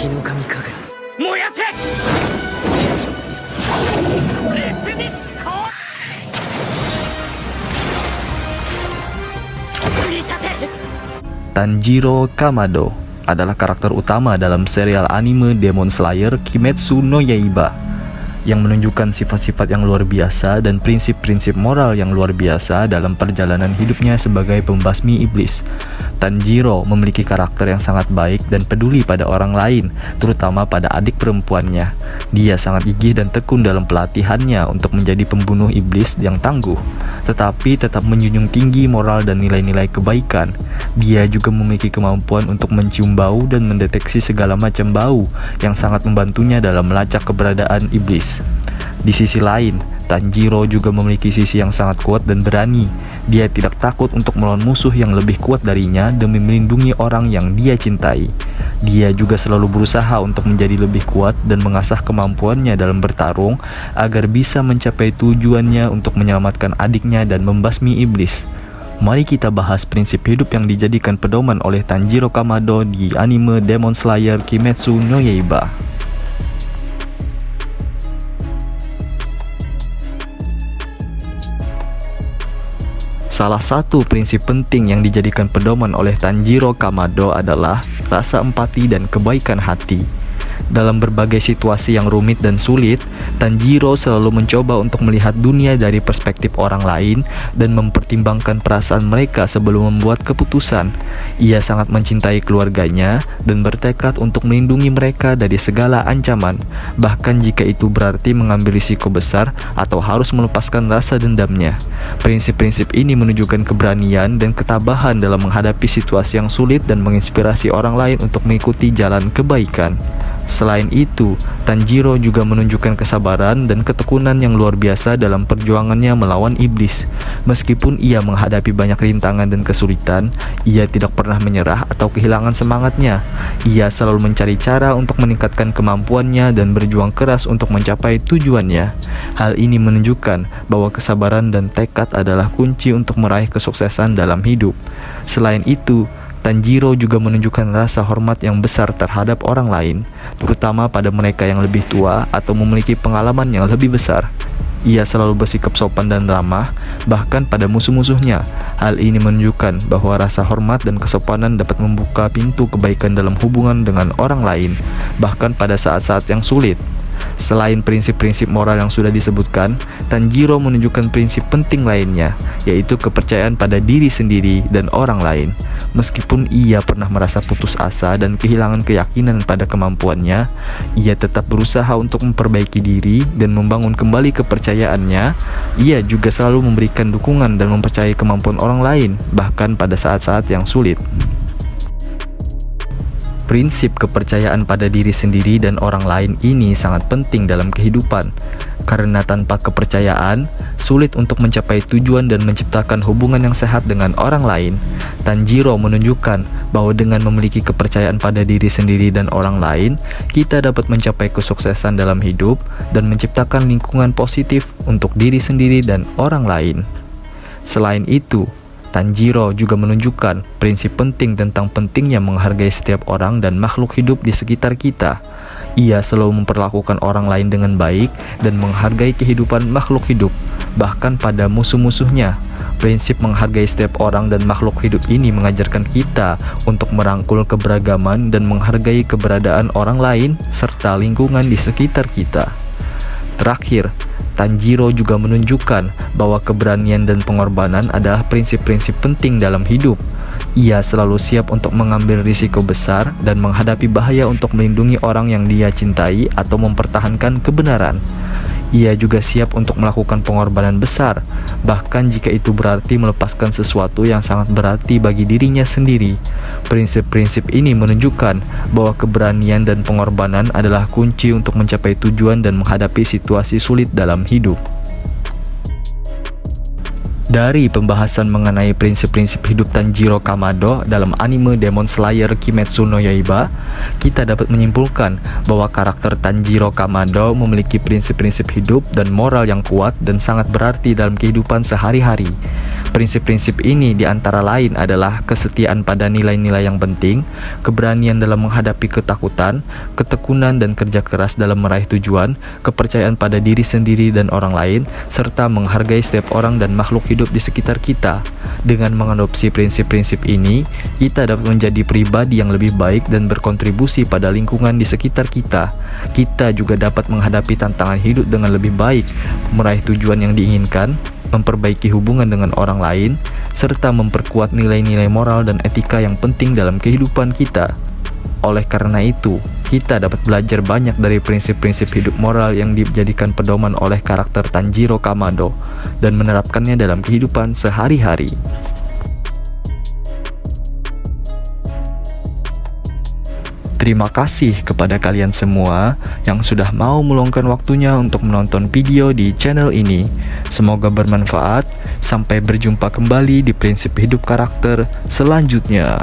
の神家具燃やせ烈日こ振り立て Tanjiro Kamado adalah karakter utama dalam serial anime Demon Slayer Kimetsu no Yaiba yang menunjukkan sifat-sifat yang luar biasa dan prinsip-prinsip moral yang luar biasa dalam perjalanan hidupnya sebagai pembasmi iblis. Tanjiro memiliki karakter yang sangat baik dan peduli pada orang lain, terutama pada adik perempuannya. Dia sangat gigih dan tekun dalam pelatihannya untuk menjadi pembunuh iblis yang tangguh, tetapi tetap menjunjung tinggi moral dan nilai-nilai kebaikan. Dia juga memiliki kemampuan untuk mencium bau dan mendeteksi segala macam bau yang sangat membantunya dalam melacak keberadaan iblis. Di sisi lain, Tanjiro juga memiliki sisi yang sangat kuat dan berani. Dia tidak takut untuk melawan musuh yang lebih kuat darinya demi melindungi orang yang dia cintai. Dia juga selalu berusaha untuk menjadi lebih kuat dan mengasah kemampuannya dalam bertarung agar bisa mencapai tujuannya untuk menyelamatkan adiknya dan membasmi iblis. Mari kita bahas prinsip hidup yang dijadikan pedoman oleh Tanjiro Kamado di anime Demon Slayer Kimetsu no Yaiba. Salah satu prinsip penting yang dijadikan pedoman oleh Tanjiro Kamado adalah rasa empati dan kebaikan hati. Dalam berbagai situasi yang rumit dan sulit, Tanjiro selalu mencoba untuk melihat dunia dari perspektif orang lain dan mempertimbangkan perasaan mereka sebelum membuat keputusan. Ia sangat mencintai keluarganya dan bertekad untuk melindungi mereka dari segala ancaman, bahkan jika itu berarti mengambil risiko besar atau harus melepaskan rasa dendamnya. Prinsip-prinsip ini menunjukkan keberanian dan ketabahan dalam menghadapi situasi yang sulit dan menginspirasi orang lain untuk mengikuti jalan kebaikan. Selain itu, Tanjiro juga menunjukkan kesabaran dan ketekunan yang luar biasa dalam perjuangannya melawan iblis. Meskipun ia menghadapi banyak rintangan dan kesulitan, ia tidak pernah menyerah atau kehilangan semangatnya. Ia selalu mencari cara untuk meningkatkan kemampuannya dan berjuang keras untuk mencapai tujuannya. Hal ini menunjukkan bahwa kesabaran dan tekad adalah kunci untuk meraih kesuksesan dalam hidup. Selain itu, Tanjiro juga menunjukkan rasa hormat yang besar terhadap orang lain, terutama pada mereka yang lebih tua atau memiliki pengalaman yang lebih besar. Ia selalu bersikap sopan dan ramah, bahkan pada musuh-musuhnya. Hal ini menunjukkan bahwa rasa hormat dan kesopanan dapat membuka pintu kebaikan dalam hubungan dengan orang lain, bahkan pada saat-saat yang sulit. Selain prinsip-prinsip moral yang sudah disebutkan, Tanjiro menunjukkan prinsip penting lainnya, yaitu kepercayaan pada diri sendiri dan orang lain. Meskipun ia pernah merasa putus asa dan kehilangan keyakinan pada kemampuannya, ia tetap berusaha untuk memperbaiki diri dan membangun kembali kepercayaannya. Ia juga selalu memberikan dukungan dan mempercayai kemampuan orang lain, bahkan pada saat-saat yang sulit. Prinsip kepercayaan pada diri sendiri dan orang lain ini sangat penting dalam kehidupan, karena tanpa kepercayaan, sulit untuk mencapai tujuan dan menciptakan hubungan yang sehat dengan orang lain. Tanjiro menunjukkan bahwa dengan memiliki kepercayaan pada diri sendiri dan orang lain, kita dapat mencapai kesuksesan dalam hidup dan menciptakan lingkungan positif untuk diri sendiri dan orang lain. Selain itu, Tanjiro juga menunjukkan prinsip penting tentang pentingnya menghargai setiap orang dan makhluk hidup di sekitar kita. Ia selalu memperlakukan orang lain dengan baik dan menghargai kehidupan makhluk hidup, bahkan pada musuh-musuhnya. Prinsip menghargai setiap orang dan makhluk hidup ini mengajarkan kita untuk merangkul keberagaman dan menghargai keberadaan orang lain serta lingkungan di sekitar kita. Terakhir, Tanjiro juga menunjukkan bahwa keberanian dan pengorbanan adalah prinsip-prinsip penting dalam hidup. Ia selalu siap untuk mengambil risiko besar dan menghadapi bahaya untuk melindungi orang yang dia cintai atau mempertahankan kebenaran. Ia juga siap untuk melakukan pengorbanan besar, bahkan jika itu berarti melepaskan sesuatu yang sangat berarti bagi dirinya sendiri. Prinsip-prinsip ini menunjukkan bahwa keberanian dan pengorbanan adalah kunci untuk mencapai tujuan dan menghadapi situasi sulit dalam hidup. Dari pembahasan mengenai prinsip-prinsip hidup Tanjiro Kamado dalam anime Demon Slayer Kimetsu no Yaiba, kita dapat menyimpulkan bahwa karakter Tanjiro Kamado memiliki prinsip-prinsip hidup dan moral yang kuat dan sangat berarti dalam kehidupan sehari-hari. Prinsip-prinsip ini diantara lain adalah kesetiaan pada nilai-nilai yang penting, keberanian dalam menghadapi ketakutan, ketekunan dan kerja keras dalam meraih tujuan, kepercayaan pada diri sendiri dan orang lain, serta menghargai setiap orang dan makhluk hidup di sekitar kita. Dengan mengadopsi prinsip-prinsip ini, kita dapat menjadi pribadi yang lebih baik dan berkontribusi pada lingkungan di sekitar kita. Kita juga dapat menghadapi tantangan hidup dengan lebih baik, meraih tujuan yang diinginkan, memperbaiki hubungan dengan orang lain, serta memperkuat nilai-nilai moral dan etika yang penting dalam kehidupan kita. Oleh karena itu, kita dapat belajar banyak dari prinsip-prinsip hidup moral yang dijadikan pedoman oleh karakter Tanjiro Kamado dan menerapkannya dalam kehidupan sehari-hari. Terima kasih kepada kalian semua yang sudah mau meluangkan waktunya untuk menonton video di channel ini. Semoga bermanfaat. Sampai berjumpa kembali di prinsip hidup karakter selanjutnya.